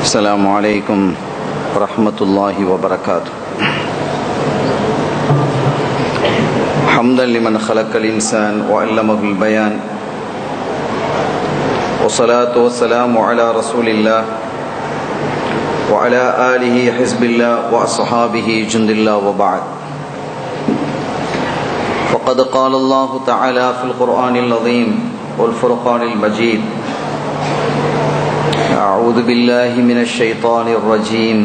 السلام عليكم ورحمة الله وبركاته. حمدا لمن خلق الإنسان وعلمه البيان، والصلاة والسلام على رسول الله وعلى آله حزب الله وأصحابه جند الله، وبعد. فقد قال الله تعالى في القرآن العظيم والفرقان المجيد: أعوذ بالله من الشيطان الرجيم،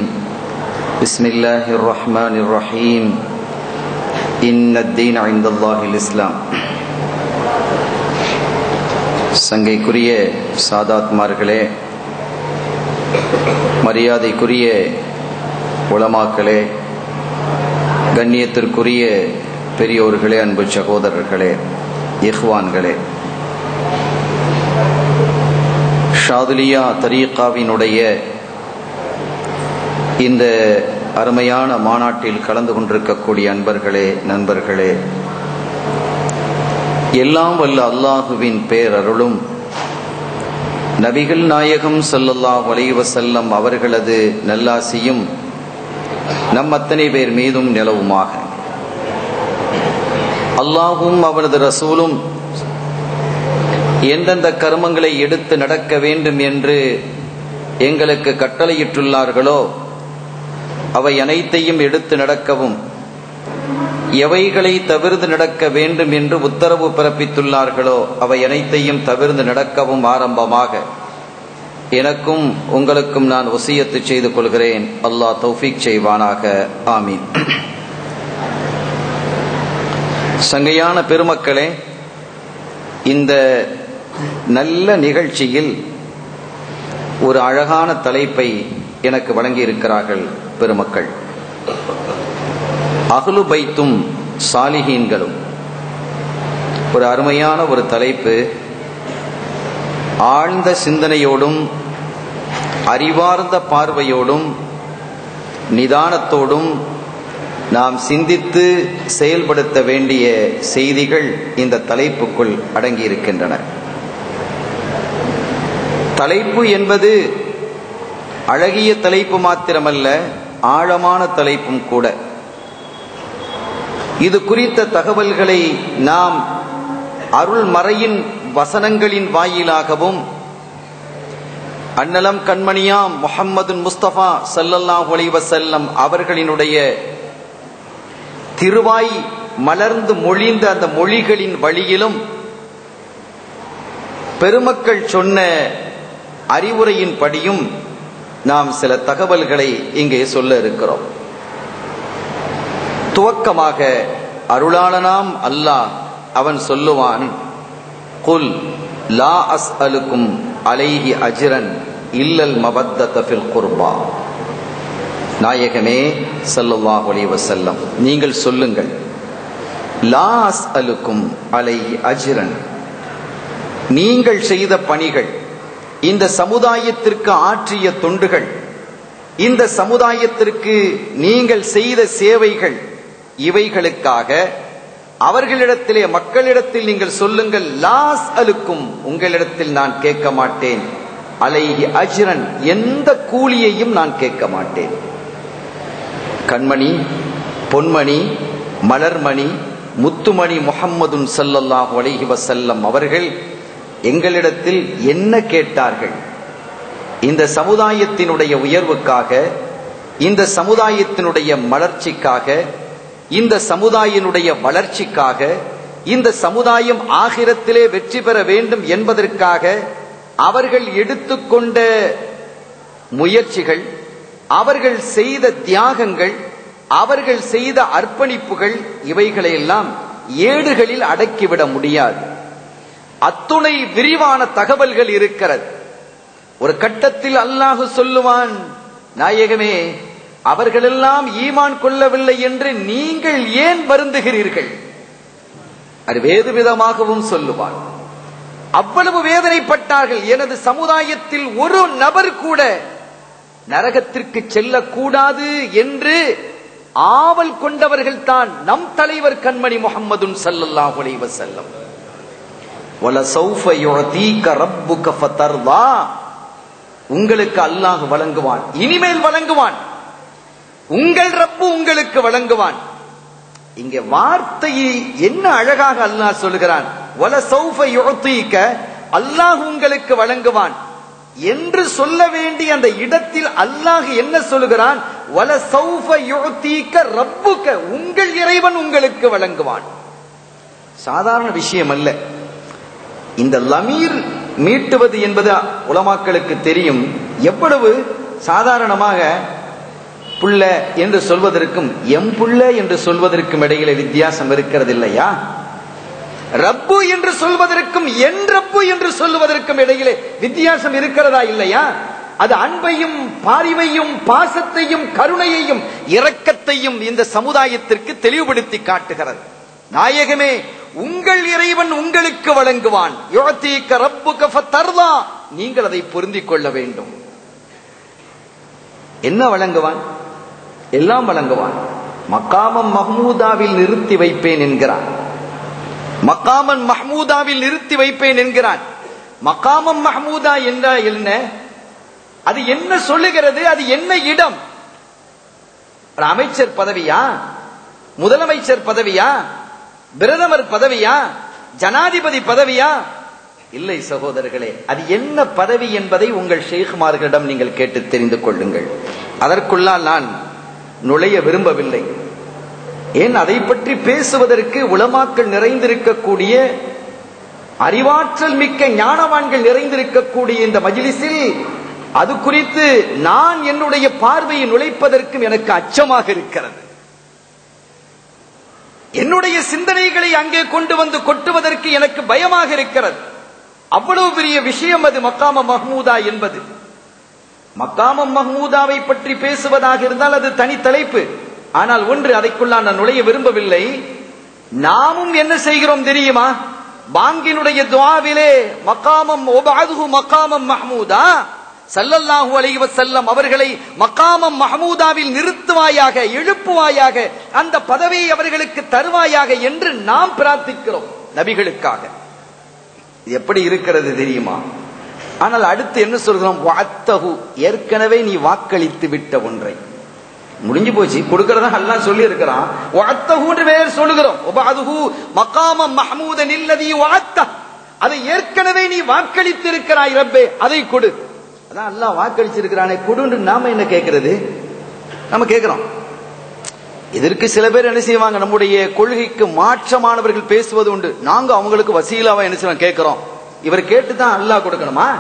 بسم الله الرحمن الرحيم، إن الدين عند الله الإسلام. சங்கைக்குரிய சாதாத்மார்களே, மரியாதைக்குரிய உலமாக்களே, கண்ணியத்திற்குரிய பெரியோர்களே, அன்பு சகோதரர்களே, இஹ்வான்களே, ஷாதுலியா தரீகாவினுடைய இந்த அருமையான மாநாட்டில் கலந்து கொண்டிருக்கக்கூடிய அன்பர்களே, நண்பர்களே, எல்லாம் வல்ல அல்லாஹுவின் பேரருளும் நபிகள் நாயகம் ஸல்லல்லாஹு அலைஹி வஸல்லம் அவர்களது நல்லாசியும் நம் அத்தனை பேர் மீதும் நிலவுமாக. அல்லாஹும் அவனது ரசூலும் எந்தெந்த கர்மங்களை எடுத்து நடக்க வேண்டும் என்று எங்களுக்கு கட்டளையிட்டுள்ளார்களோ அவை அனைத்தையும் எடுத்து நடக்கவும், எவைகளை தவிர்த்து நடக்க வேண்டும் என்று உத்தரவு பிறப்பித்துள்ளார்களோ அவை அனைத்தையும் தவிர்த்து நடக்கவும் ஆரம்பமாக எனக்கும் உங்களுக்கும் நான் வசியத்து செய்து கொள்கிறேன். அல்லாஹ் தௌஃபீக் செய்வானாக. ஆமீன். சங்கையான பெருமக்களே, இந்த நல்ல நிகழ்ச்சியில் ஒரு அழகான தலைப்பை எனக்கு வழங்கியிருக்கிறார்கள் பெருமக்கள். அஹ்லு பைத்தும் சாலிஹீன்களும். ஒரு அருமையான ஒரு தலைப்பு. ஆழ்ந்த சிந்தனையோடும் அறிவார்ந்த பார்வையோடும் நிதானத்தோடும் நாம் சிந்தித்து செயல்படுத்த வேண்டிய செய்திகள் இந்த தலைப்புக்குள் அடங்கியிருக்கின்றன. தலைப்பு என்பது அழகிய தலைப்பு மாத்திரமல்ல, ஆழமான தலைப்பும் கூட. இது குறித்த தகவல்களை நாம் அருள்மறையின் வசனங்களின் வாயிலாகவும் அன்னலம் கண்மணியாம் முஹம்மது முஸ்தபா ஸல்லல்லாஹு அலைஹி வஸல்லம் அவர்களினுடைய திருவாய் மலர்ந்து மொழிந்த அந்த மொழிகளின் வழியிலும் பெருமக்கள் சொன்ன அறிவுரையின் படியும் நாம் சில தகவல்களை இங்கே சொல்ல இருக்கிறோம். துவக்கமாக அருளாளனாம் அல்லாஹ் அவன் சொல்லுவான்: குல் லா அஸ்அலுக்கும் அலைஹி அஜ்ரன் இல்லல் மவத்தத ஃபில் குர்பா. நாயகமே ஸல்லல்லாஹு அலைஹி வஸல்லம், நீங்கள் சொல்லுங்கள், லா அஸ்அலுக்கும் அலைஹி அஜ்ரன், நீங்கள் செய்த பணிகள், இந்த சமுதாயத்திற்கு ஆற்றிய தொண்டுகள், இந்த சமுதாயத்திற்கு நீங்கள் செய்த சேவைகள், இவைகளுக்காக அவர்களிடத்திலே மக்களிடத்தில் நீங்கள் சொல்லுங்கள், லாஸ் அலுக்கும், உங்களிடத்தில் நான் கேட்க மாட்டேன், அலைஹி அஜ்ரன், எந்த கூலியையும் நான் கேட்க மாட்டேன். கண்மணி, பொன்மணி, மலர்மணி, முத்துமணி முஹம்மதுன் ஸல்லல்லாஹு அலைஹி வஸல்லம் அவர்கள் எங்களிடத்தில் என்ன கேட்டார்கள்? இந்த சமுதாயத்தினுடைய உயர்வுக்காக, இந்த சமுதாயத்தினுடைய மலர்ச்சிக்காக, இந்த சமுதாயினுடைய வளர்ச்சிக்காக, இந்த சமுதாயம் ஆகிரத்திலே வெற்றி பெற வேண்டும் என்பதற்காக அவர்கள் எடுத்துக்கொண்ட முயற்சிகள், அவர்கள் செய்த தியாகங்கள், அவர்கள் செய்த அர்ப்பணிப்புகள், இவைகளையெல்லாம் ஏடுகளில் அடக்கிவிட முடியாது. அத்துணை விரிவான தகவல்கள் இருக்கிறது. ஒரு கட்டத்தில் அல்லாஹ் சொல்லுவான்: நாயகமே, அவர்களெல்லாம் ஈமான் கொள்ளவில்லை என்று நீங்கள் ஏன் வருந்துகிறீர்கள்? அது வேறு விதமாகவும் சொல்லுவான். அவ்வளவு வேதனைப்பட்டார்கள். எனது சமுதாயத்தில் ஒரு நபர் கூட நரகத்திற்கு செல்லக்கூடாது என்று ஆவல் கொண்டவர்கள் தான் நம் தலைவர் கண்மணி முஹம்மதுன் ஸல்லல்லாஹு அலைஹி வஸல்லம். வலசௌஃப யுஅதீக ரப்புக ஃபதர்தா, உங்களுக்கு அல்லாஹ் வழங்குவான், இனிமேல் வழங்குவான். உங்கள் ரப்பு உங்களுக்கு வழங்குவான். இங்கே வார்த்தையை என்ன அழகாக அல்லாஹ் சொல்லுகிறான், வல சௌஃப யுஅதீக, அல்லாஹ் உங்களுக்கு வழங்குவான் என்று சொல்ல வேண்டிய அந்த இடத்தில் அல்லாஹ் என்ன சொல்லுகிறான், வல சௌஃப யுஅதீக ரப்புக, உங்கள் இறைவன் உங்களுக்கு வழங்குவான். சாதாரண விஷயம் அல்ல. இந்த லமீர் மீட்டுவது என்பது உலமாக்களுக்கு தெரியும். எவ்வளவு சாதாரணமாக புள்ள என்று சொல்வதற்கும் எம் புள்ள என்று சொல்வதற்கும் இடையிலே வித்தியாசம் இருக்கிறது இல்லையா? ரப்பு என்று சொல்வதற்கும் என் ரப்பு என்று சொல்வதற்கும் இடையிலே வித்தியாசம் இருக்கிறதா இல்லையா? அது அன்பையும் பாரிவையும் பாசத்தையும் கருணையையும் இரக்கத்தையும் இந்த சமுதாயத்திற்கு தெளிவுபடுத்தி காட்டுகிறது. நாயகமே, உங்கள் இறைவன் உங்களுக்கு வழங்குவான். யுஅதீக ரப்புக ஃபதர்லா, நீங்கள் அதை பொருந்திக் கொள்ள வேண்டும். என்ன வழங்குவான்? எல்லாம் வழங்குவான். மகாமம் மஹ்மூதாவில் நிறுத்தி வைப்பேன் என்கிறான். மகாமன் மஹ்மூதாவில் நிறுத்தி வைப்பேன் என்கிறான். மகாமம் மஹ்மூதா என்றால் என்ன? அது என்ன சொல்லுகிறது? அது என்ன இடம்? அமைச்சர் பதவியா? முதலமைச்சர் பதவியா? பிரதமர் பதவியா? ஜனாதிபதி பதவியா? இல்லை சகோதரர்களே. அது என்ன பதவி என்பதை உங்கள் ஷேக்மார்களிடம் நீங்கள் கேட்டு தெரிந்து கொள்ளுங்கள். அதற்குள்ளால் நான் நுழைய விரும்பவில்லை. ஏன், அதை பற்றி பேசுவதற்கு உலமாக்கள் நிறைந்திருக்கக்கூடிய, அறிவாற்றல் மிக்க ஞானவான்கள் நிறைந்திருக்கக்கூடிய இந்த மஜ்லிஸில் அது குறித்து நான் என்னுடைய பார்வையை நுழைப்பதற்கும் எனக்கு அச்சமாக இருக்கிறது. என்னுடைய சிந்தனைகளை அங்கே கொண்டு வந்து கொட்டுவதற்கு எனக்கு பயமாக இருக்கிறது. அவ்வளவு பெரிய விஷயம் அது மக்காம மஹ்மூதா என்பது. மக்காம மஹ்மூதாவை பற்றி பேசுவதாக இருந்தால் அது தனி தலைப்பு. ஆனால் ஒன்று, அதைக்குள்ளால் நான் நுழைய விரும்பவில்லை. நாமும் என்ன செய்கிறோம் தெரியுமா? பாங்கினுடைய துஆவிலே மகாமம் ஒபஅதுஹு மகாமம் மஹ்மூதா, ஸல்லல்லாஹு அலைஹி வஸல்லம் அவர்களை மகாமம் மஹ்மூதாவில் நிறுத்துவாயாக, எழுப்புவாயாக, அந்த பதவியை அவர்களுக்கு தருவாயாக என்று நாம் பிரார்த்திக்கிறோம் நபிகளுக்காக. எப்படி இருக்கிறது தெரியுமா? ஆனால் அடுத்து என்ன சொல்கிறோம்? வஅத்தஹு, ஏற்கனவே நீ வாக்களித்து விட்ட ஒன்றை. முடிஞ்சு போச்சு, கொடுக்கிறதா அல்லாஹ் சொல்லி இருக்கிறான். வஅத்தஹு என்று வேற சொல்லுகிறோம். வஅதுஹு மகாமம் மஹ்மூதன் இல்லதி வஅத்த, அதை ஏற்கனவே நீ வாக்களித்து இருக்கிறாய் ரப்பே, அதை கொடு. அதான் அல்லாஹ் வாக்களிச்சிருக்கிறானே, கொடுன்னு நாம என்ன கேட்கிறது? நம்ம கேட்கிறோம். இதற்கு சில பேர் என்ன செய்வாங்க, நம்முடைய கொள்கைக்கு மாற்றமானவர்கள் பேசுவது உண்டு. நாங்க அவங்களுக்கு வசீலாவா என்ன செய்வோம் கேட்கிறோம். இவர் கேட்டுதான் அல்லாஹ் கொடுக்கணுமா?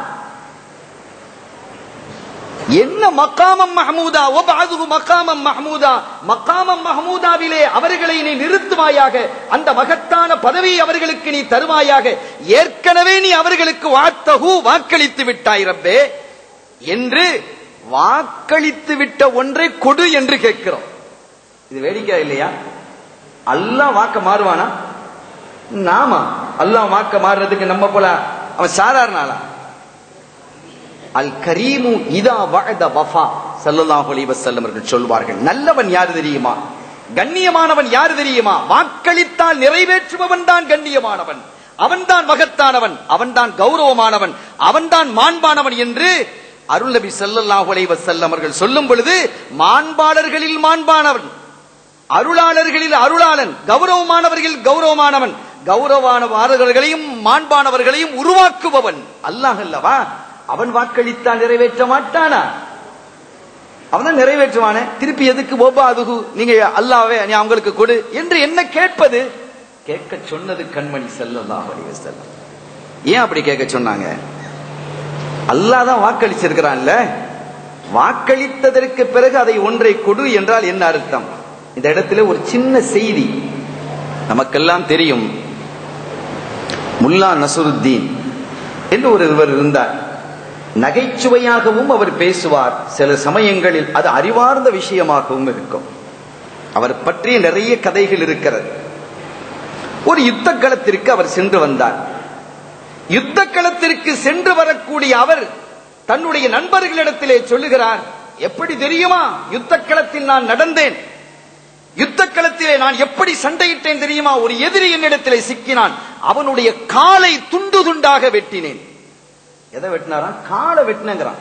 என்ன மகாமம் மஹ்மூதா, வபஅதுஹு மகாமம் மஹ்மூதா, மகாமம் மஹ்மூதாவிலே அவர்களை நீ நிறுத்துவாயாக, அந்த மகத்தான பதவியை அவர்களுக்கு நீ தருவாயாக, ஏற்கனவே நீ அவர்களுக்கு வஅத்தஹு வாக்களித்து விட்டாய் ரப்பே என்று வாக்களித்து விட்ட ஒன்றை கொடு என்று கேட்கிறோம். இது வேடிக்கை இல்லையா? அல்லாஹ் வாக்க மாறுவானா? நாம அல்லாஹ் வாக்க மாறுறதுக்கு நம்ம போல அவன் சாதாரண ஆளா? அல் கரீமு இதா வஅத வஃபா, ஸல்லல்லாஹு அலைஹி வஸல்லம் அவர்கள் சொல்வார்கள். நல்லவன் யார் தெரியுமா? கண்ணியமானவன் யார் தெரியுமா? வாக்களித்தால் நிறைவேற்றுபவன் தான் கண்ணியமானவன், அவன்தான் மகத்தானவன், அவன்தான் கௌரவமானவன், அவன்தான் மாண்பானவன் என்று அருள் நபி ஸல்லல்லாஹு அலைஹி வஸல்லம் அவர்கள் சொல்லும் பொழுது, மாண்பாளர்களில் மாண்பானவன், அருளாளர்களில் அருளாளன், கௌரவமானவர்கள் கௌரவமானவன், கௌரவமானவர்களையும் மாண்பானவர்களையும் உருவாக்குபவன் அல்லாஹ் அல்லவா? அவன் வாக்களித்தால் நிறைவேற்ற மாட்டானா? அவன் தான் நிறைவேற்றுவானே. திருப்பி எதுக்கு வஅதுஹு, நீங்க அல்லாஹ்வே நீ அவங்களுக்கு கொடு என்று என்ன கேட்பது? கேட்க சொன்னது கண்மணி ஸல்லல்லாஹு அலைஹி வஸல்லம். ஏன் அப்படி கேட்க சொன்னாங்க? அல்லாஹ் தான் வாக்களிச்சிருக்கிறான்ல. வாக்களித்ததற்கு பிறகு அதை ஒன்றை கொடு என்றால் என்ன அர்த்தம்? இந்த இடத்துல ஒரு சின்ன செய்தி நமக்கெல்லாம் தெரியும். முல்லா நஸ்ருத்தீன் என்று ஒருவர் இருந்தார். நகைச்சுவையாகவும் அவர் பேசுவார். சில சமயங்களில் அது அறிவார்ந்த விஷயமாகவும் இருக்கும். அவர் பற்றிய நிறைய கதைகள் இருக்கிறது. ஒரு யுத்த களத்திற்கு அவர் சென்று வந்தார். யுத்த களத்திற்கு சென்று வரக்கூடிய அவர் தன்னுடைய நண்பர்களிடத்திலே சொல்லுகிறார், எப்படி தெரியுமா யுத்த களத்தில் நான் நடந்தேன், யுத்த களத்திலே நான் எப்படி சண்டையிட்டேன் தெரியுமா? ஒரு எதிரி என்னிடத்திலே சிக்கினான், அவனுடைய காலை துண்டு துண்டாக வெட்டினேன். எதை வெட்டினாரா? காலை வெட்டினங்கிறான்.